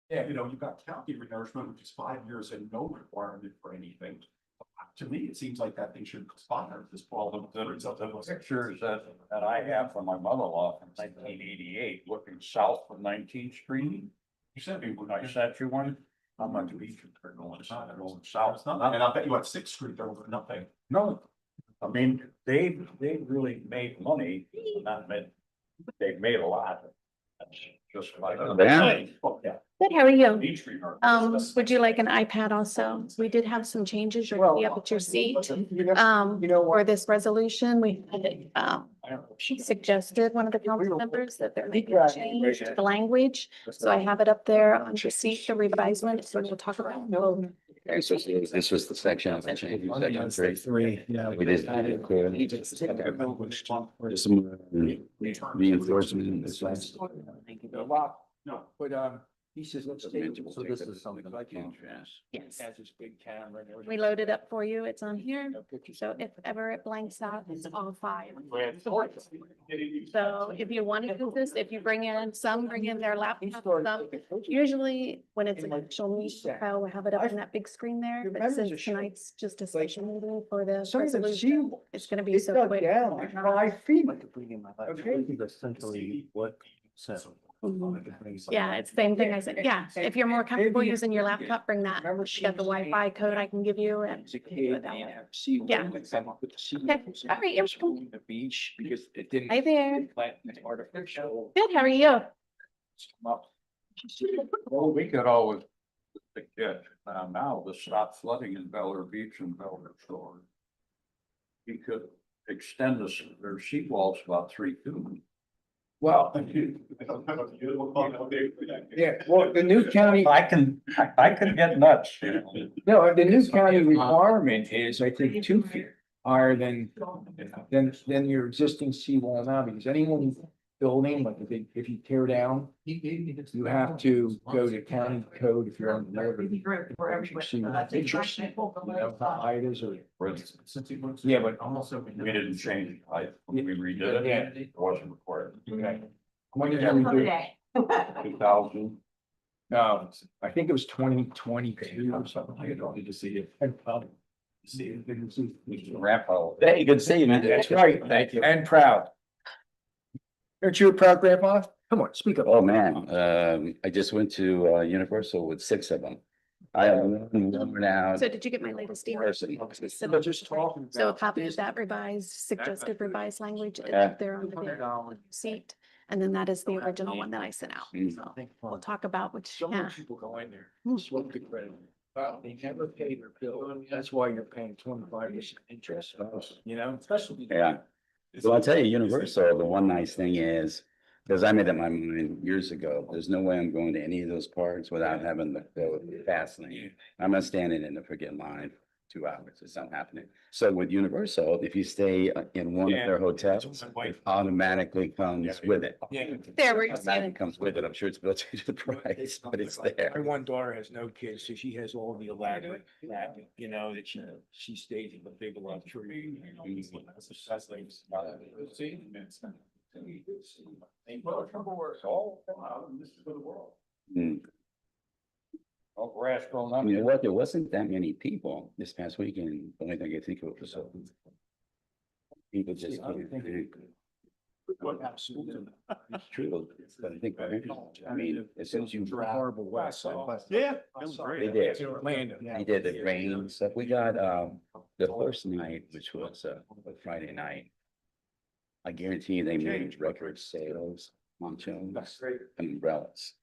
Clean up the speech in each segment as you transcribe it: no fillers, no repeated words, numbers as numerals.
Yeah, you've got county renourishment, which is 5 years and no requirement for anything. To me, it seems like that thing should expire at this problem. The pictures that I have from my mother-in-law from 1988, looking south from 19th Street. You sent me one. I sent you one. I'm on the beach, they're going south, It's not, and I bet you at Sixth Street, there was nothing. No, I mean, they really made money, they've made a lot. That's just like. Yeah. Oh, yeah. Good, how are you? Beach Street. Would you like an iPad also? We did have some changes. You're gonna be up at your seat. You know For this resolution, we had, she suggested, one of the council members, that there may be a change to the language. So I have it up there on your seat, the revised one, so we'll talk about. This was the section of the change, section three. Yeah. We did. There's some reinforcement. This last. No. But, he says, let's take. So this is something like Yes, Has this big camera and everything. we loaded up for you. It's on here. No pictures. So if ever it blanks out, it's all five. So if you want to do this, if you bring in, some bring in their laptop, some, usually when it's an actual meeting file, we have it up on that big screen there. Your But memories since are short. tonight's just a special meeting for the Some of the resolution, seawalls, it's gonna be it's so dug quick. down like 5 feet. Okay. Essentially what. Yeah, it's the same thing I said. Yeah, if you're more comfortable using your laptop, bring that. Remember You got the Wi-Fi code I can give you and. As a do kid, it that way. yeah. Yeah. Come up with the sea Okay. walls. All right, you're welcome. The beach, because it didn't. Hi there. Plant artificial. Good, how are you? Well, we could always get, now to stop flooding in Bel Air Beach and Bel Air Shore. We could extend this, their seawalls about 3 feet. Well, yeah, well, the new county, I can get nuts, you know. no, the new county requirement is, I think, 2 feet higher than your existing seawall now, because anyone building, like if you tear down, you have to go to county code if you're on the river. See the pictures, you know, how high it is, or, yeah, but almost. We didn't change, we redid it, it wasn't required. Okay. When did we do it? 2000, No, I think it was 2022 or something. I wanted to see it. And probably. See it. wrap out. Hey, good seeing you, man. That's right. Thank you. And proud. Aren't you a proud grandpa? Come on, speak up. Oh, man, I just went to Universal with 6 of them. I have one now. So did you get my latest email? Person. We're just talking about. So a copy of that revised, suggested revised language is Yeah. up there on the seat. And then that is the original one that I sent out. Mm. So we'll talk about which, So yeah. many people go in there, sweep the credit. Well, they never pay their bill. That's why you're paying 25% interest, you know, especially. Yeah. So I'll tell you, Universal, the one nice thing is, because I made up my mind years ago, there's no way I'm going to any of those parks without having the fast lane. I'm not standing in the freaking line 2 hours. It's not happening. So with Universal, if you stay in one of their hotels, it automatically comes with it. Yeah. There, we're just Automatically saying, comes with it. I'm sure it's built into the price, but it's My there. one daughter has no kids, so she has all the elaborate, you know, that she stays in the big luxury. This is for the world. Mm. All grass grown up. You know what? There wasn't that many people this past weekend. The only thing I think of was people just. It's true, but I think, I mean, as soon as you. Horrible west. Yeah. They did. Orlando. They did the rain and stuff. We got, the first night, which was, a Friday night. I guarantee you they made record sales, ponchos, and umbrellas.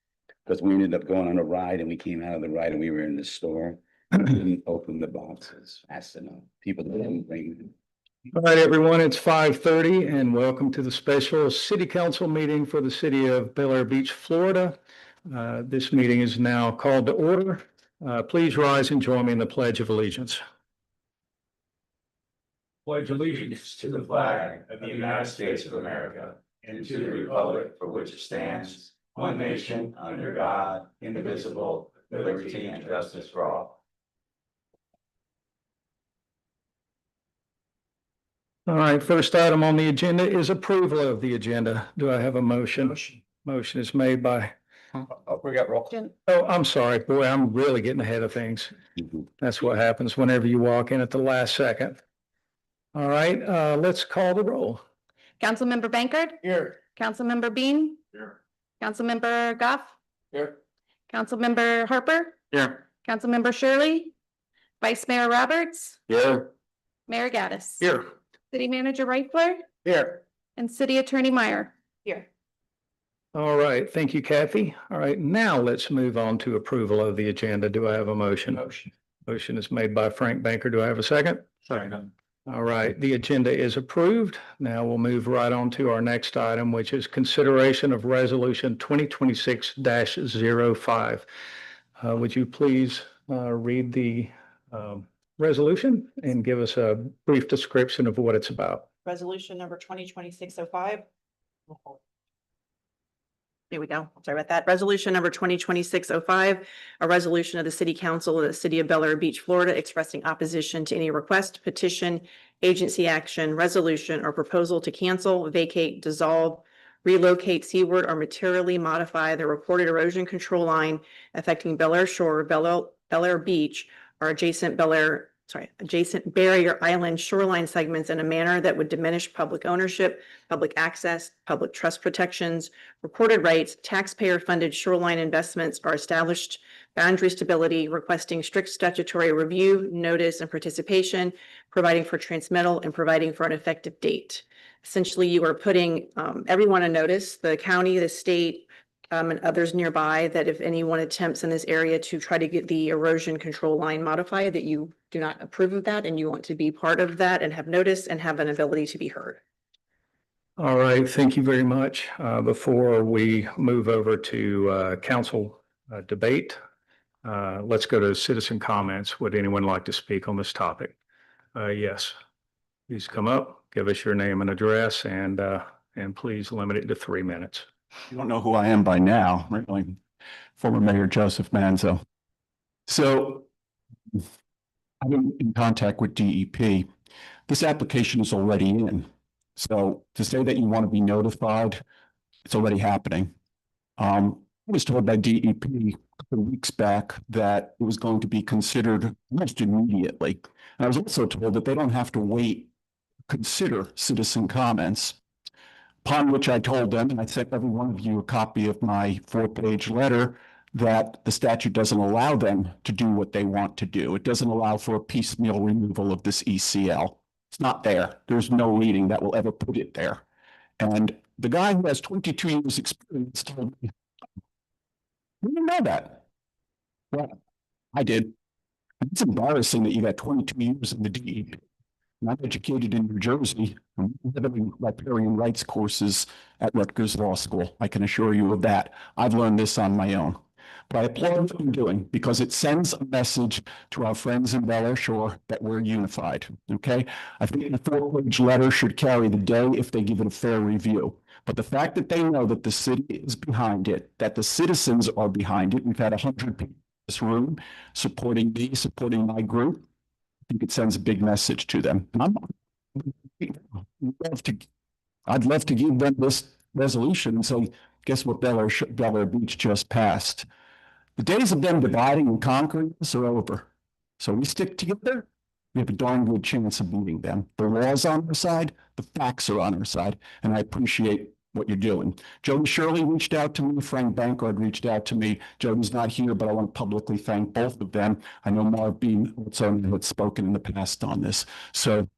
Because we ended up going on a ride and we came out of the ride and we were in the store. Didn't open the boxes fast enough. People didn't bring. All right, everyone, it's 5:30 and welcome to the special city council meeting for the city of Bel Air Beach, Florida. This meeting is now called to order. Please rise and join me in the Pledge of Allegiance. Pledge allegiance to the flag of the United States of America and to the republic for which it stands, one nation, under God, indivisible, with liberty and justice for all. All right, first item on the agenda is approval of the agenda. Do I have a motion? Motion is made by We got roll. Jen- Oh, I'm sorry, boy, I'm really getting ahead of things. Mhm. That's what happens whenever you walk in at the last second. All right, let's call the roll. Councilmember Bankard, Here. Councilmember Bean, Here. Councilmember Goff, Here. Councilmember Harper, Here. Councilmember Shirley, Vice Mayor Roberts, Here. Mayor Gaddis. Here. City Manager Reifler Here. and City Attorney Meyer. Here. All right, thank you, Kathy. All right, now let's move on to approval of the agenda. Do I have a motion? Motion. Motion is made by Frank Banker. Do I have a second? Second. All right, the agenda is approved. Now we'll move right on to our next item, which is consideration of resolution 2026-05. Would you please read the resolution and give us a brief description of what it's about? Resolution number 2026-05. Here we go. Sorry about that. Resolution number 2026-05, a resolution of the City Council of the City of Bel Air Beach, Florida, expressing opposition to any request, petition, agency action, resolution, or proposal to cancel, vacate, dissolve, relocate seaward, or materially modify the recorded erosion control line affecting Bel Air Shore, Bel Air Beach, or adjacent barrier island shoreline segments in a manner that would diminish public ownership, public access, public trust protections, recorded rights, taxpayer-funded shoreline investments, or established boundary stability, requesting strict statutory review, notice, and participation, providing for transmittal, and providing for an effective date. Essentially, you are putting everyone on notice, the county, the state, and others nearby, that if anyone attempts in this area to try to get the erosion control line modified, that you do not approve of that and you want to be part of that and have notice and have an ability to be heard. All right, thank you very much. Before we move over to council debate, let's go to citizen comments. Would anyone like to speak on this topic? Yes, please come up, give us your name and address, and please limit it to 3 minutes. You don't know who I am by now, right? Like former Mayor Joseph Manzo. So I've been in contact with DEP. This application is already in. So to say that you want to be notified, it's already happening. I was told by DEP a couple of weeks back that it was going to be considered almost immediately. And I was also told that they don't have to wait, consider citizen comments. Upon which I told them, and I sent every one of you a copy of my 4-page letter, that the statute doesn't allow them to do what they want to do. It doesn't allow for a piecemeal removal of this ECL. It's not there. There's no reading that will ever put it there. And the guy who has 22 years experience told me, "We didn't know that." Well, I did. It's embarrassing that you got 22 years in the DEP. I'm educated in New Jersey. I'm having riparian rights courses at Rutgers Law School. I can assure you of that. I've learned this on my own. But I applaud what you're doing because it sends a message to our friends in Bel Air Shore that we're unified. Okay? I think the 4-page letter should carry the day if they give it a fair review. But the fact that they know that the city is behind it, that the citizens are behind it, we've had 100 people in this room supporting me, supporting my group. I think it sends a big message to them. And I'd love to give them this resolution and say, guess what Bel Air Beach just passed? The days of them dividing and conquering us are over. So we stick together, we have a darn good chance of beating them. The law's on our side, the facts are on our side, and I appreciate what you're doing. Jody Shirley reached out to me, Frank Bankard reached out to me. Jody's not here, but I want to publicly thank both of them. I know Marv Bean had spoken in the past on this. So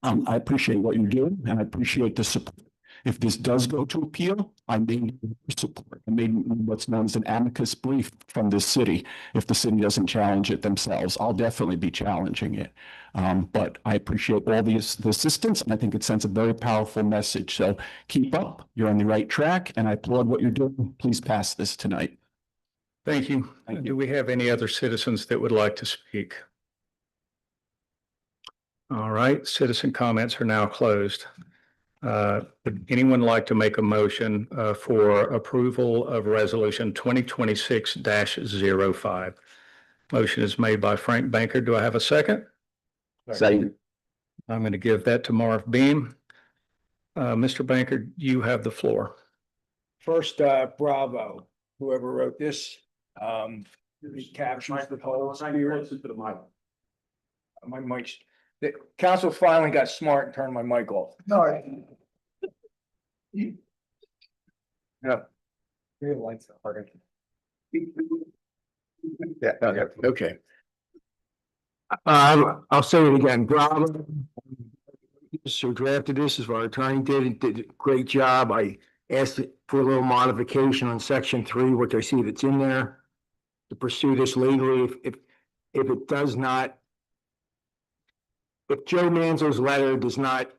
I appreciate what you're doing, and I appreciate the support. If this does go to appeal, I need support. I made what's known as an amicus brief from this city. If the city doesn't challenge it themselves, I'll definitely be challenging it. But I appreciate all the assistance, and I think it sends a very powerful message. So keep up. You're on the right track, and I applaud what you're doing. Please pass this tonight. Thank you. Do we have any other citizens that would like to speak? All right, citizen comments are now closed. Would anyone like to make a motion for approval of resolution 2026-05? Motion is made by Frank Banker. Do I have a second? Second. I'm going to give that to Marv Beam. Mr. Banker, you have the floor. First, bravo. whoever wrote this. It captures the whole spirit. Closer to the mic. My mic's, the council finally got smart and turned my mic off. All right. Yeah. Yeah, okay. I'll say it again, bravo. So drafted this as our attorney did a great job. I asked for a little modification on section 3, which I see that's in there. To pursue this legally, if it does not. If Joe Manzo's letter does not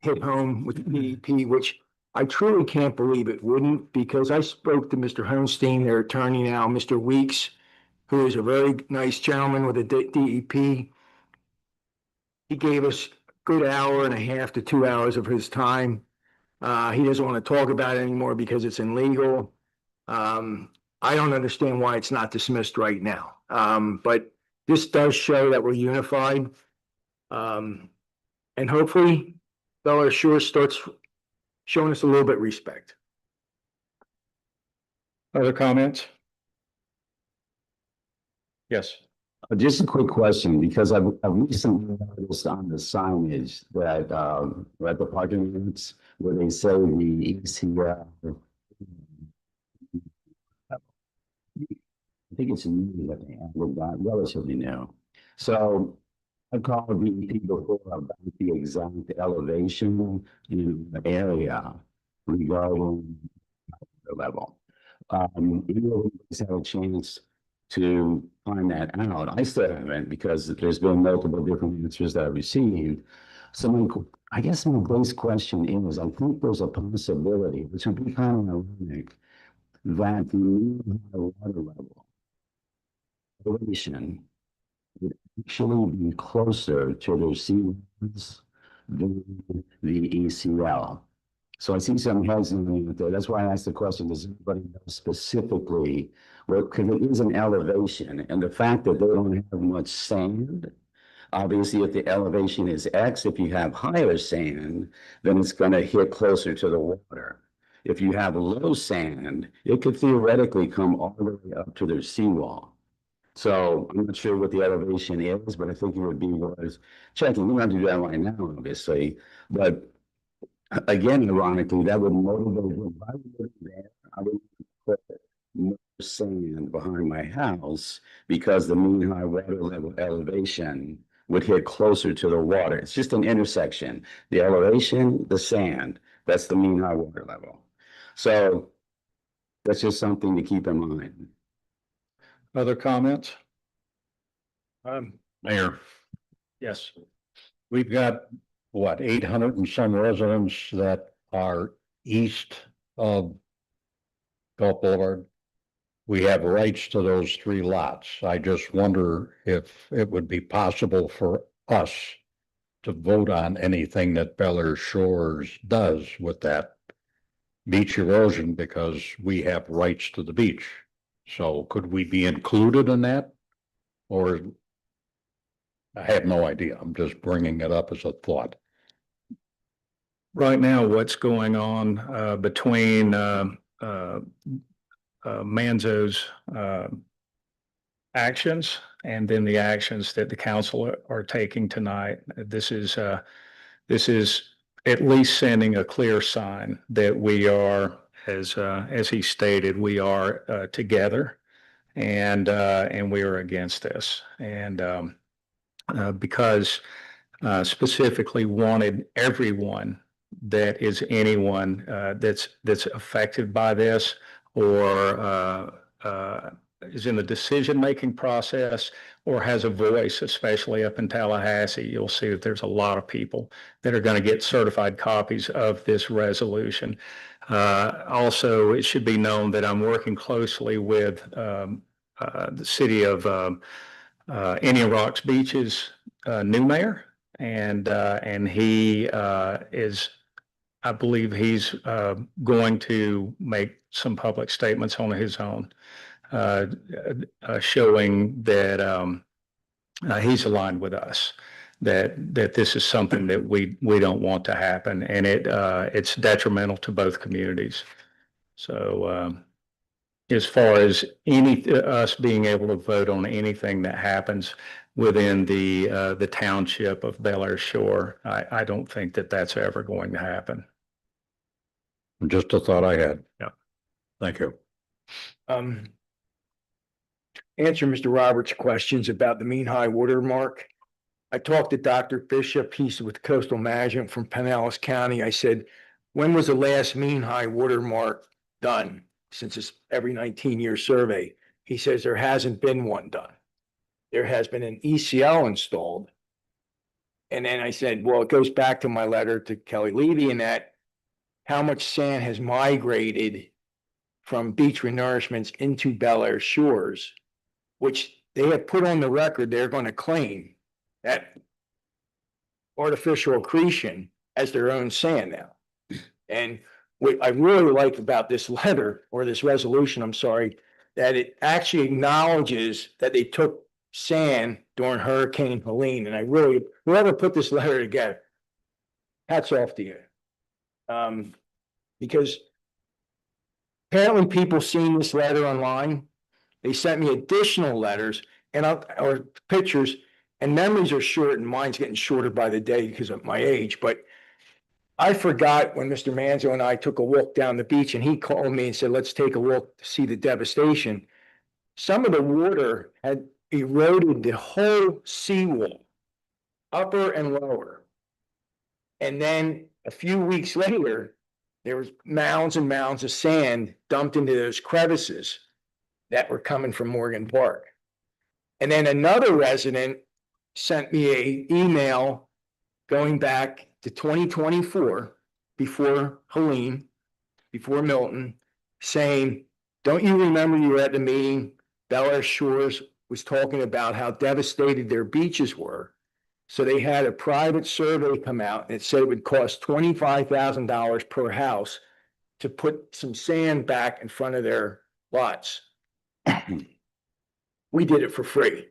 hit home with the DEP, which I truly can't believe it wouldn't, because I spoke to Mr. Holstein, their attorney now, Mr. Weeks, who is a very nice gentleman with a DEP. He gave us a good hour and a half to 2 hours of his time. He doesn't want to talk about it anymore because it's illegal. I don't understand why it's not dismissed right now. But this does show that we're unified. And hopefully Bel Air Shore starts showing us a little bit of respect. Other comments? Yes. Just a quick question, because I've recently noticed on the signage that, at the parking lots where they say the ECL. I think it's new, that they added, relatively new. So I called DEP before about the exact elevation in the area regarding the level. You had a chance to find that out. I still haven't, because there's been multiple different answers that I received. So I guess my base question is, I think there's a possibility, which would be kind of ironic, that the mean high water level elevation would actually be closer to the sea levels than the ECL. So I see some hesitancy there. That's why I asked the question, does anybody know specifically, well, because it is an elevation, and the fact that they don't have much sand, obviously if the elevation is X, if you have higher sand, then it's going to hit closer to the water. If you have low sand, it could theoretically come all the way up to the seawall. So I'm not sure what the elevation is, but I think it would be worth checking. We don't have to do that right now, obviously, but again, ironically, that would motivate me. If I would live there, I would put more sand behind my house, because the mean high water level elevation would hit closer to the water. It's just an intersection. The elevation, the sand, that's the mean high water level. So that's just something to keep in mind. Other comments? Mayor, Yes. we've got, what, 800 and some residents that are east of Gulf Boulevard. We have rights to those 3 lots. I just wonder if it would be possible for us to vote on anything that Bel Air Shores does with that beach erosion, because we have rights to the beach. So could we be included in that? Or I have no idea. I'm just bringing it up as a thought. Right now, what's going on between Manzo's actions and then the actions that the council are taking tonight, this is at least sending a clear sign that we are, as he stated, we are together, and we are against this, and because specifically wanted everyone that is anyone that's affected by this, or is in the decision-making process, or has a voice, especially up in Tallahassee. You'll see that there's a lot of people that are going to get certified copies of this resolution. Also, it should be known that I'm working closely with the city of Indian Rocks Beach's new mayor, and he is, I believe he's going to make some public statements on his own, showing that he's aligned with us, that this is something that we don't want to happen, and it's detrimental to both communities. So as far as us being able to vote on anything that happens within the township of Bel Air Shore. I don't think that that's ever going to happen. Just a thought I had. Yeah. Thank you. Answer Mr. Roberts' questions about the mean high water mark. I talked to Dr. Bishop, he's with Coastal Management from Pinellas County. I said, when was the last mean high water mark done? Since it's every 19-year survey. He says there hasn't been one done. There has been an ECL installed. And then I said, well, it goes back to my letter to Kelly Levy in that how much sand has migrated from beach renourishments into Bel Air shores, which they have put on the record, they're going to claim that artificial accretion as their own sand now. And what I really like about this letter or this resolution, I'm sorry, that it actually acknowledges that they took sand during Hurricane Helene. And I really, whoever put this letter together, hats off to you. Because apparently people seen this letter online. They sent me additional letters or pictures, and memories are short and mine's getting shorter by the day because of my age. But I forgot when Mr. Manzo and I took a walk down the beach and he called me and said, let's take a walk to see the devastation. Some of the water had eroded the whole seawall, upper and lower. And then a few weeks later, there was mounds and mounds of sand dumped into those crevices that were coming from Morgan Park. And then another resident sent me an email going back to 2024, before Helene, before Milton, saying, don't you remember you were at the meeting? Bel Air Shores was talking about how devastated their beaches were. So they had a private survey come out and it said it would cost $25,000 per house to put some sand back in front of their lots. We did it for free,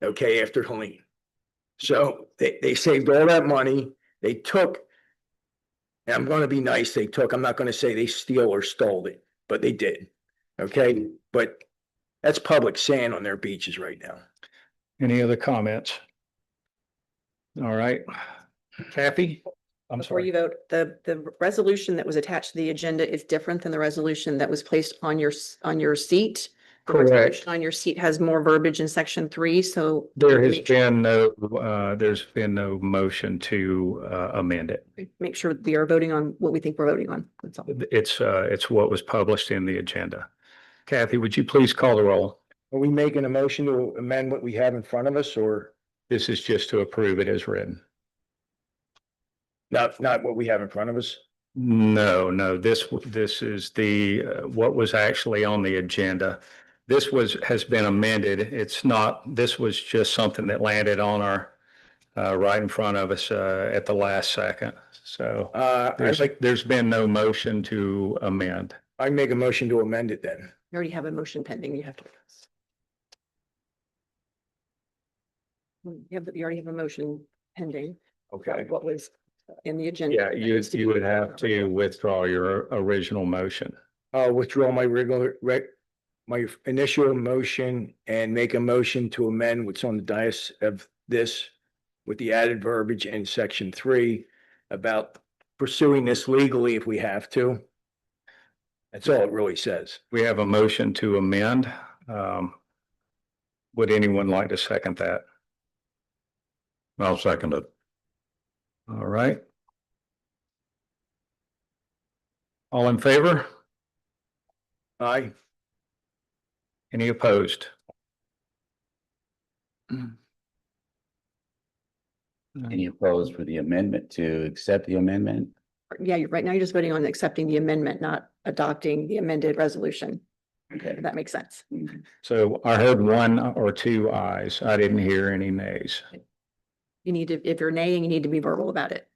okay, after Helene. So they saved all that money. They took, and I'm going to be nice, I'm not going to say they steal or stole it, but they did, okay? But that's public sand on their beaches right now. Any other comments? All right, Kathy? I'm Before sorry. you vote, the resolution that was attached to the agenda is different than the resolution that was placed on your seat. The Correct. resolution on your seat has more verbiage in section 3, so. There has make sure- been no motion to amend it. Make sure we are voting on what we think we're voting on. That's all. It's what was published in the agenda. Kathy, would you please call the roll? Are we making a motion to amend what we have in front of us or This is just to approve it as written. not what we have in front of us? No, this is the, what was actually on the agenda. This has been amended. It's not, this was just something that landed on our, right in front of us, at the last second. So, there's been no motion to amend. I make a motion to amend it then. You already have a motion pending. You have to. You already have a motion pending. Okay. What was in the agenda. Yeah, you would have to withdraw your original motion. I'll withdraw my my initial motion and make a motion to amend what's on the dais of this with the added verbiage in section 3 about pursuing this legally if we have to. That's all it really says. We have a motion to amend. Would anyone like to second that? I'll second it. All right. All in favor? Aye. Any opposed? Any opposed for the amendment to accept the amendment? Yeah, right now you're just voting on accepting the amendment, not adopting the amended resolution. Okay. If that makes sense. So I heard 1 or 2 ayes. I didn't hear any nays. You need to, if you're naying, you need to be verbal about it.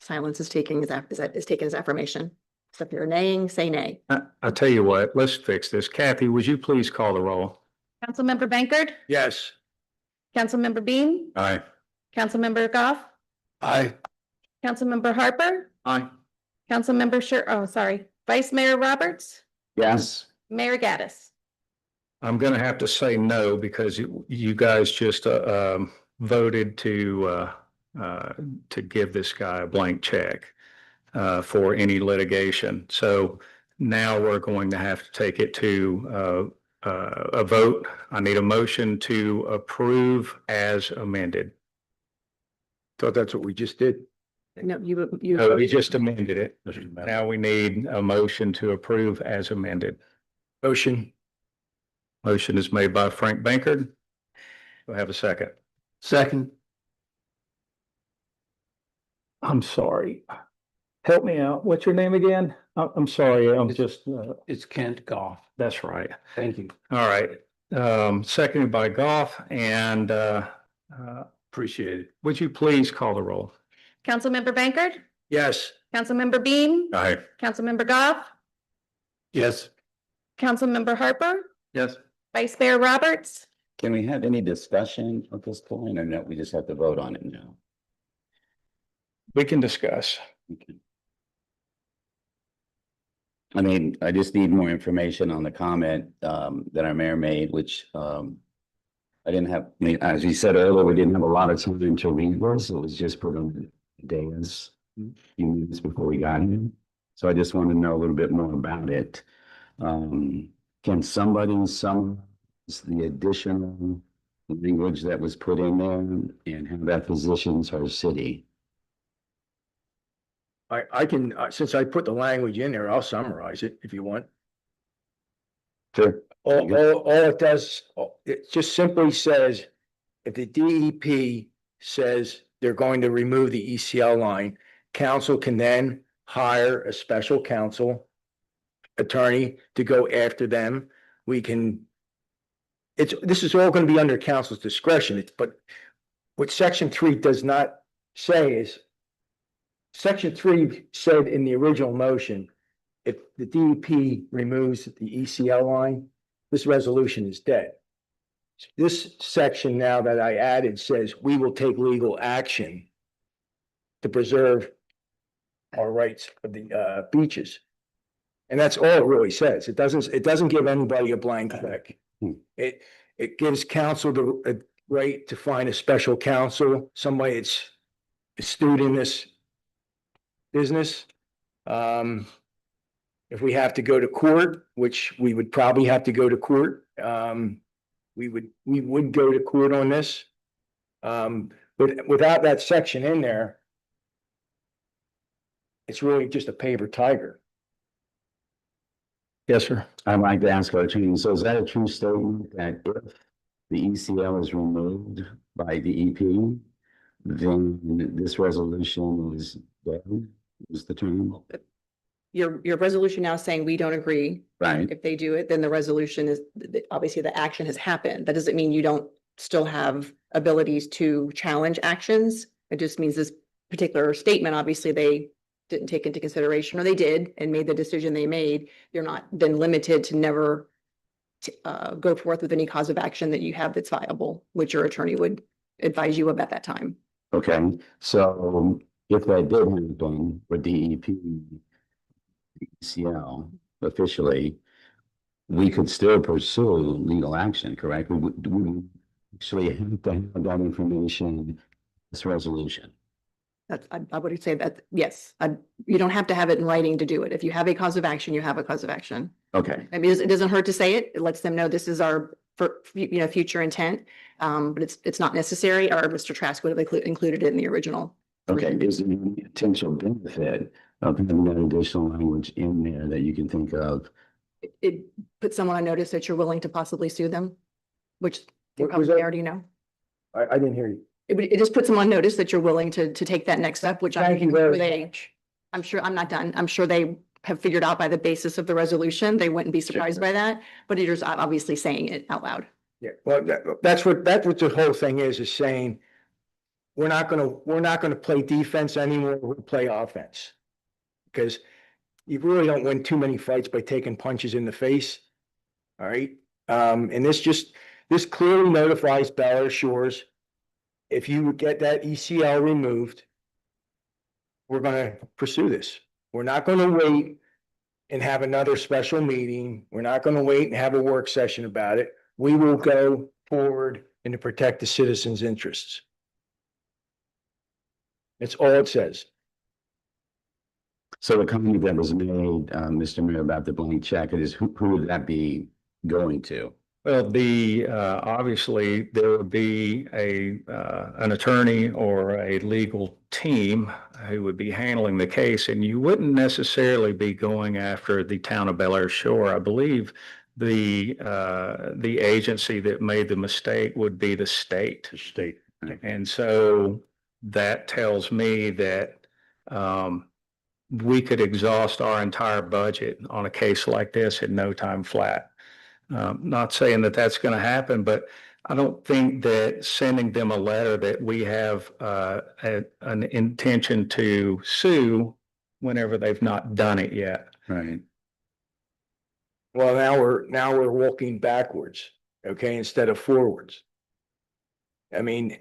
Silence is taken as affirmation. So if you're naying, say nay. I'll tell you what, let's fix this. Kathy, would you please call the roll? Councilmember Bankard, Yes. Councilmember Bean, Aye. Councilmember Goff, Aye. Councilmember Harper, Aye. Councilmember Vice Mayor Roberts, Yes. Mayor Gaddis. I'm gonna have to say no because you guys just voted to give this guy a blank check for any litigation. So now we're going to have to take it to a vote. I need a motion to approve as amended. Thought that's what we just did. No, you. No, we just amended it. Now we need a motion to approve as amended. Motion. Motion is made by Frank Bankard. Do I have a second? Second. I'm sorry. Help me out. What's your name again? I'm sorry. I'm just, It's Kent Goff. that's right. Thank you. All right. Seconded by Goff and, Appreciate it. would you please call the roll? Councilmember Bankard, Yes. Councilmember Bean, Aye. Councilmember Goff, Yes. Councilmember Harper, Yes. Vice Mayor Roberts. Can we have any discussion at this point or no? We just have to vote on it now. We can discuss. Okay. I mean, I just need more information on the comment that our mayor made, which I didn't have, I mean, as you said earlier, we didn't have a lot of time to read this. It was just put on the days, few minutes before we got here. So I just want to know a little bit more about it. Can somebody summarize the additional language that was put in there and how that positions our city? I can, since I put the language in there, I'll summarize it if you want. Sure. All it does, it just simply says, if the DEP says they're going to remove the ECL line, council can then hire a special counsel attorney to go after them. We can, this is all going to be under council's discretion, but what section 3 does not say is, section 3 said in the original motion, if the DEP removes the ECL line, this resolution is dead. This section now that I added says we will take legal action to preserve our rights of the beaches. And that's all it really says. It doesn't give anybody a blank check. It gives council the right to find a special counsel, somebody that's astute in this business. If we have to go to court, which we would probably have to go to court, we would go to court on this. But without that section in there, it's really just a paper tiger. Yes, sir. I'd like to ask our attorney, so is that a true statement that if the ECL is removed by DEP, then this resolution is dead, is the term? Your resolution now saying we don't agree. Right. If they do it, then the resolution is, obviously the action has happened. That doesn't mean you don't still have abilities to challenge actions. It just means this particular statement, obviously they didn't take into consideration, or they did and made the decision they made. You're not then limited to never go forth with any cause of action that you have that's viable, which your attorney would advise you of at that time. Okay, so if that did happen for DEP, ECL officially, we could still pursue legal action, correct? We would actually have to have that information in this resolution. That's, I would say that, yes, you don't have to have it in writing to do it. If you have a cause of action, you have a cause of action. Okay, I mean, it doesn't hurt to say it. It lets them know this is our, future intent. But it's not necessary, or Mr. Trask would have included it in the original. okay, is there any potential benefit of having that additional language in there that you can think of? It puts someone on notice that you're willing to possibly sue them, which they What was probably that? already know. I didn't hear you. It just puts them on notice that you're willing to take that next step, which Thank you very much. I'm sure, I'm not done. I'm sure they have figured out by the basis of the resolution. They wouldn't be surprised by that, but you're just obviously saying it out loud. Yeah, well, that's what the whole thing is saying, we're not gonna play defense anymore, we'll play offense. Because you really don't win too many fights by taking punches in the face. All right, and this clearly notifies Bel Air Shores. If you get that ECL removed, we're gonna pursue this. We're not gonna wait and have another special meeting. We're not gonna wait and have a work session about it. We will go forward and to protect the citizens' interests. That's all it says. So the comment that was made, Mr. Mayor, about the blank check, it is who would that be going to? Well, obviously, there would be an attorney or a legal team who would be handling the case, and you wouldn't necessarily be going after the town of Bel Air Shore. I believe the agency that made the mistake would be the state. The state. And so that tells me that, we could exhaust our entire budget on a case like this in no time flat. Not saying that that's going to happen, but I don't think that sending them a letter that we have an intention to sue whenever they've not done it yet. Right. Well, now we're walking backwards, okay, instead of forwards. I mean,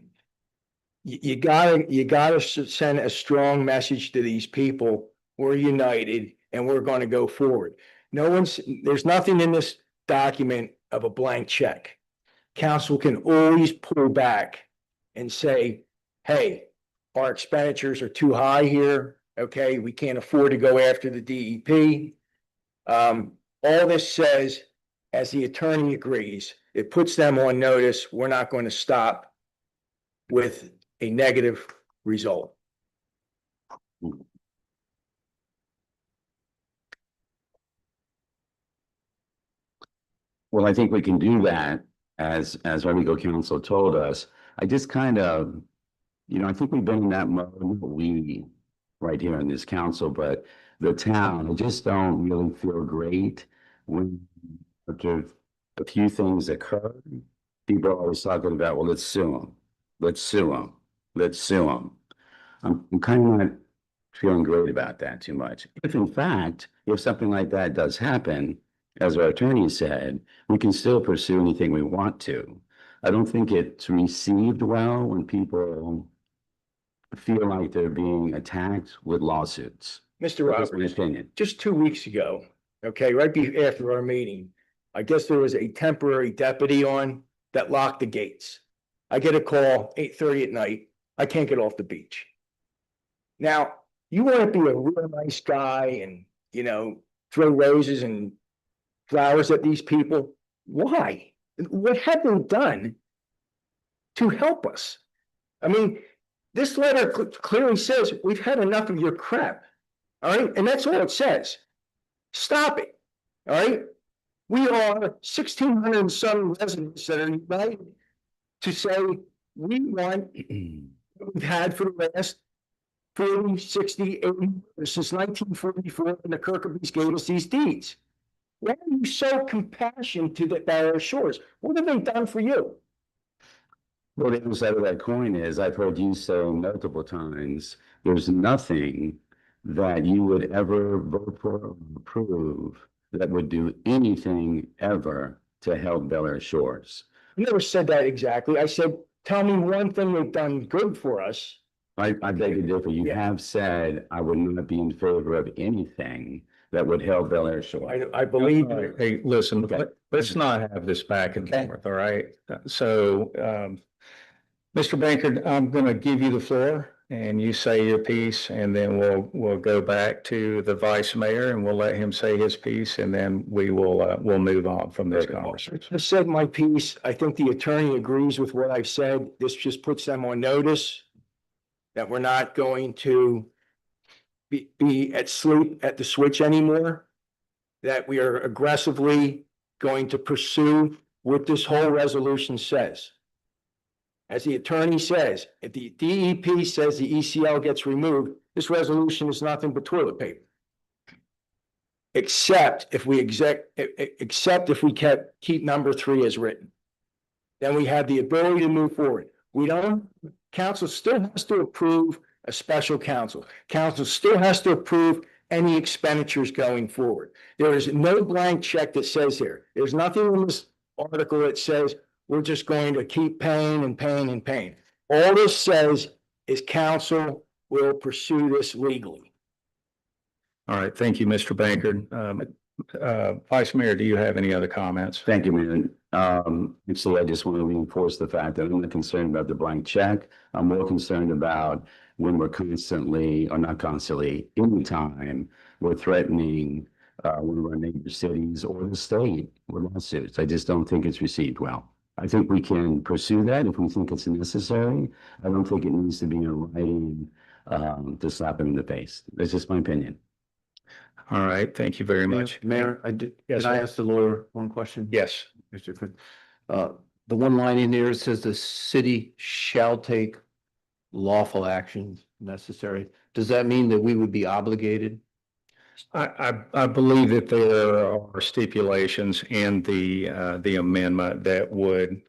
you gotta send a strong message to these people. We're united and we're gonna go forward. There's nothing in this document of a blank check. Council can always pull back and say, hey, our expenditures are too high here. Okay, we can't afford to go after the DEP. All this says, as the attorney agrees, it puts them on notice. We're not going to stop with a negative result. Well, I think we can do that as our legal counsel told us. I just kind of, I think we've been in that mode, we right here in this council, but the town, I just don't really feel great when after a few things occur. People are always talking about, well, let's sue them. Let's sue them. Let's sue them. I'm kind of not feeling great about that too much. If in fact, if something like that does happen, as our attorney said, we can still pursue anything we want to. I don't think it's received well when people feel like they're being attacked with lawsuits. Mr. That's my Roberts, opinion. just 2 weeks ago, okay, after our meeting, I guess there was a temporary deputy on that locked the gates. I get a call 8:30 at night. I can't get off the beach. Now, you want to be a real nice guy and, throw roses and flowers at these people. Why? What have they done to help us? I mean, this letter clearly says we've had enough of your crap. All right. And that's all it says. Stop it. All right. We are 1,600 and some residents that are united to say we want what we've had for the last 40, 60, 80 years, since 1944, when the Kirkabys gave us these deeds. Why are you so compassionate to the Bel Air Shores? What have they done for you? Well, the other side of that coin is, I've heard you say multiple times, there's nothing that you would ever vote for or approve that would do anything ever to help Bel Air Shores. I never said that exactly. I said, tell me one thing they've done good for us. I beg to differ. You have said, I would not be in favor of anything that would help Bel Air Shores. I believe. All right. Hey, listen, Okay. let's not have this back and Okay. forth, all right? So, Mr. Bankert, I'm going to give you the floor and you say your piece, and then we'll go back to the vice mayor and we'll let him say his piece, and then we'll move on from this conversation. I said my piece. I think the attorney agrees with what I've said. This just puts them on notice that we're not going to be at sleep at the switch anymore, that we are aggressively going to pursue what this whole resolution says. As the attorney says, if the DEP says the ECL gets removed, this resolution is nothing but toilet paper. Except if we keep number 3 as written. Then we have the ability to move forward. Council still has to approve a special counsel. Council still has to approve any expenditures going forward. There is no blank check that says there. There's nothing in this article that says we're just going to keep paying and paying and paying. All this says is council will pursue this legally. All right, thank you, Mr. Bankard. Vice Mayor, do you have any other comments? Thank you, Mayor. Actually, I just want to reinforce the fact that I'm not concerned about the blank check. I'm more concerned about when we're constantly, or not constantly, any time we're threatening one of our neighbor cities or the state with lawsuits. I just don't think it's received well. I think we can pursue that if we think it's necessary. I don't think it needs to be in writing to slap him in the face. That's just my opinion. All right, thank you very much. Mayor, I did, Yes, can I sir. ask the lawyer one question? Yes, Mr. Fitz? The one line in there says the city shall take lawful actions necessary. Does that mean that we would be obligated? I believe that there are stipulations in the amendment that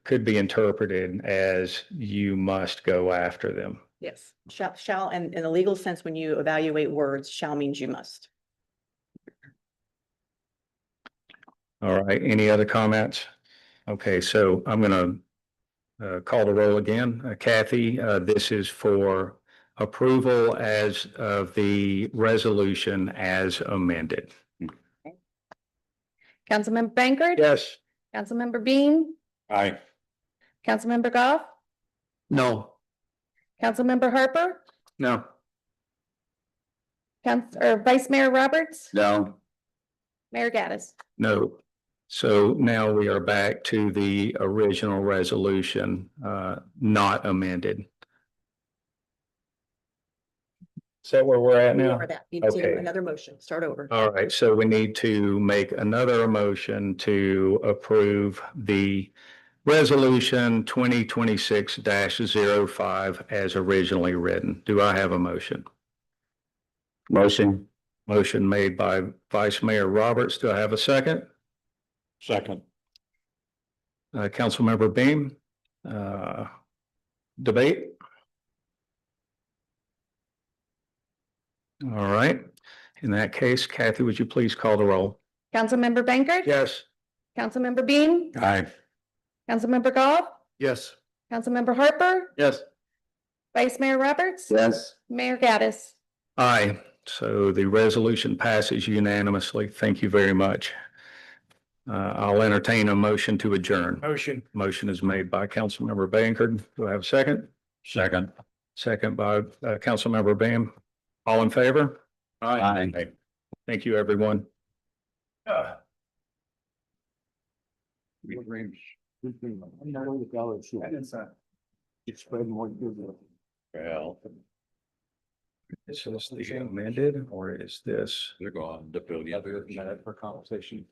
could be interpreted as you must go after them. Yes, shall, and in a legal sense, when you evaluate words, shall means you must. All right, any other comments? Okay, so I'm gonna call the roll again. Kathy, this is for approval as of the resolution as amended. Councilmember Bankard? Yes. Councilmember Bean? Aye. Councilmember Goff? No. Councilmember Harper? No. Vice Mayor Roberts? No. Mayor Gaddis? No. So now we are back to the original resolution, not amended. Is that where we're at now? Or that, you need to do Okay. another motion, start over. All right, so we need to make another motion to approve the resolution 2026-05 as originally written. Do I have a motion? Motion. Motion made by Vice Mayor Roberts. Do I have a second? Second. Councilmember Beam, debate? All right. In that case, Kathy, would you please call the roll? Councilmember Bankard? Yes. Councilmember Bean? Aye. Councilmember Goff? Yes. Councilmember Harper? Yes. Vice Mayor Roberts? Yes. Mayor Gaddis? Aye. So the resolution passes unanimously. Thank you very much. I'll entertain a motion to adjourn. Motion. Motion is made by Councilmember Bankard. Do I have a second? Second. Second by Councilmember Bam. All in favor? Aye. Thank you, everyone. It's spread more good. Well. Is this the amended or is this? They're going to build For conversation.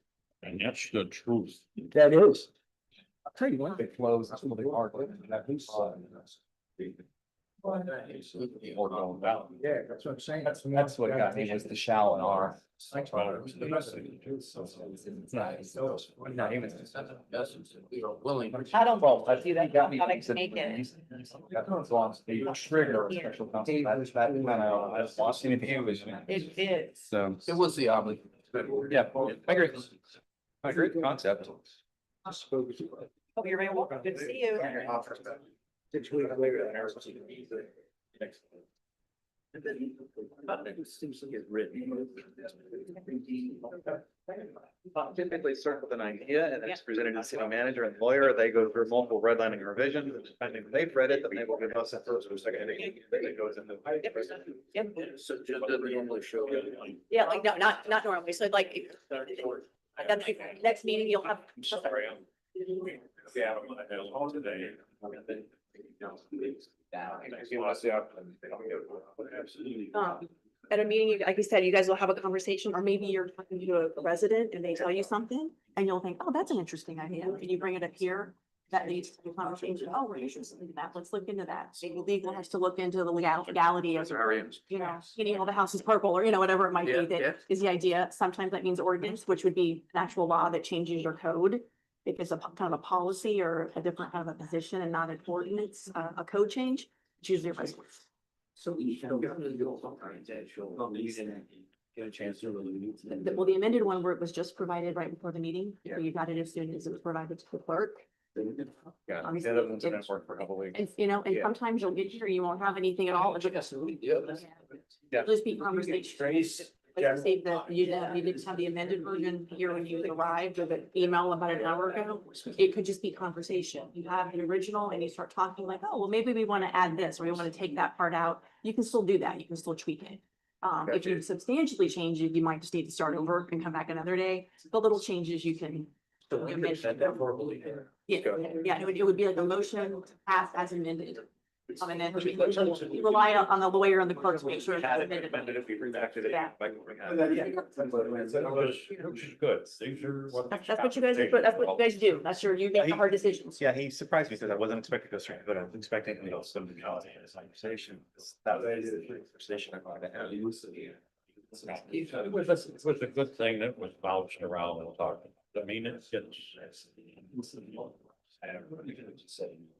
and that's the truth. That is. I'll tell you one bit flows, that's really hard. Yeah, that's what I'm saying. That's what got me was the shall and are. I don't Well, I see that got me. Gotta make it. Trigger a special counsel. I lost anything. It is. So. It was the obligation. Yeah, I agree. I agree with the concept. Oh, you're very welcome. Good to see you. 6 weeks later. Seems to get written. Typically start with an idea and then it's presented to the city manager and lawyer. They go through multiple redlining and revisions. Depending if they've read it, then they will give us a first or second. Then it goes into. Yep. So just doesn't normally show. Yeah, like, no, not normally. So like, at the next meeting, you'll have. At a meeting, like I said, you guys will have a conversation, or maybe you're talking to a resident and they tell you something and you'll think, oh, that's an interesting idea. And you bring it up here. That leads to a conversation. Oh, we're interested in that. Let's look into that. Maybe legal has to look into the legality of, you know, getting all the houses purple or, you know, whatever it might be. That is the idea. Sometimes that means ordinance, which would be an actual law that changes your code. If it's a kind of a policy or a different kind of a position and not an ordinance, a code change, it's usually a resolution. So we get a chance to really. Well, the amended one where it was just provided right before the meeting, so you got it as soon as it was provided to the clerk. Yeah, Obviously, the other one's been it's- at work for a couple of weeks. And, you know, and Yeah. sometimes you'll get here, you won't have anything at all. It'll Yes, we do. just be conversation. Like say that you didn't have the amended version here when you arrived with an email about an hour ago. It could just be conversation. You have the original and you start talking like, oh, well, maybe we want to add this, or we want to take that part out. You can still do that. You can still tweak it. If you substantially change it, you might just need to start over and come back another day. The little changes you can. Yeah, yeah, it would be like a motion to pass as amended. And then you rely on the lawyer and the clerk to make sure it's amended. If we bring back to the. Yeah. Which is good. These are what. That's what you guys, that's what you guys do. That's your, you make the hard decisions. Yeah, he surprised me because I wasn't expecting to go straight, but I was expecting, you know, some conversation. That was the conversation I wanted to have. It was a good thing that was bounced around and talking. I mean, it's.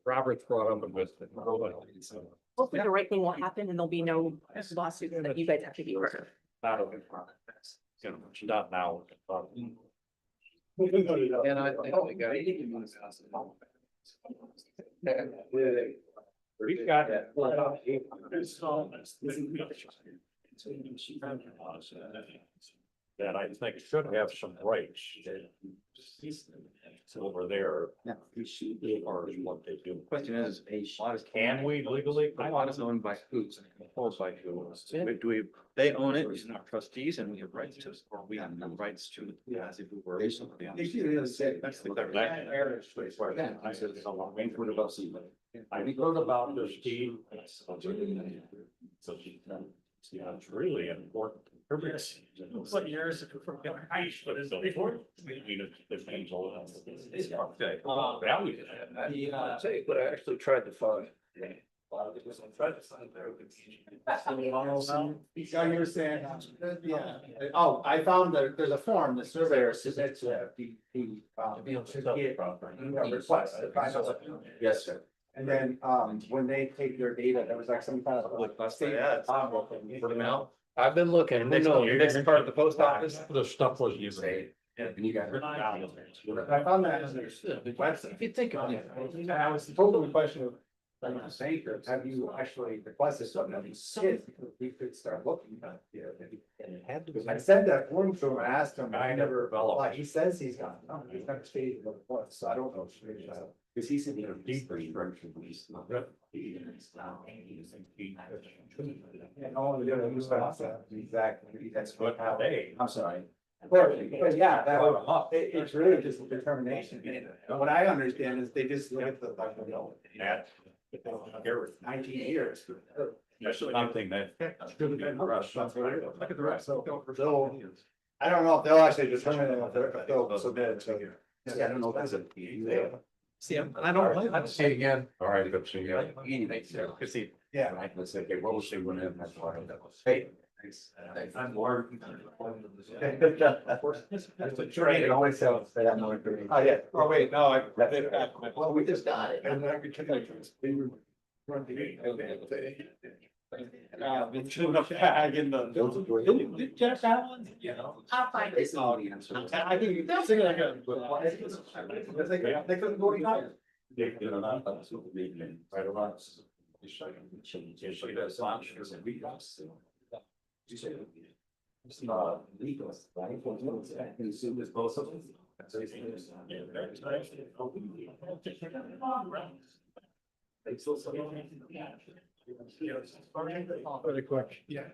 Robert's brought up with. Hopefully the right thing will happen and there'll be no lawsuit that you guys have to be aware of. Not a good problem. You know, it's not now. And I think We've got. That I think should have some rights. Over there. Yeah. As far as what they do. Question is, Can we legally? a lot is owned by who's? Controlled by who? Do we, they own it, we're not trustees and we have rights to, or we have no rights to, as if we were. That's the clarification. I said, so I'm waiting for the bus. I heard about this deed. So yeah, it's really important. What years? Ice, but it's before. Depends on. Okay. Value. But I actually tried to find. So you're saying, yeah, oh, I found that there's a form the surveyor submits to the request. Yes, sir. And then, when they take their data, there was like some kind of. For the mail. I've been looking. Next part of the post office. The stuff was used. And you got. I found that on their website. If you think of it. And I was totally questioning. Have you actually requested something of these kids, because we could start looking at it. I sent that form to him, I asked him, I never, well, he says he's got, no, he's never stated what it was, so I don't know. Because he's in the deeper structure. Yeah, no, we don't use that, exactly, that's what, how they, I'm sorry. But yeah, that would, it's really just a determination, and what I understand is they just look at the, like, you know, 19 years. That's something that. Look at the rest. So, I don't know if they'll actually determine if they'll submit it to. Yeah, I don't know if that's a. See, I don't. I'd say again. All right, good to see you. Good see. Yeah. Let's say, okay, what was the one that? Hey. I'm more. That's a trade, always sells, say I'm more. Oh, yeah, oh, wait, no, I. Well, we just got it. And then we can. Bag in the. Did Jeff have one? You know. I'll find it. I think. They couldn't go any higher. Right around. Really quick. Yeah.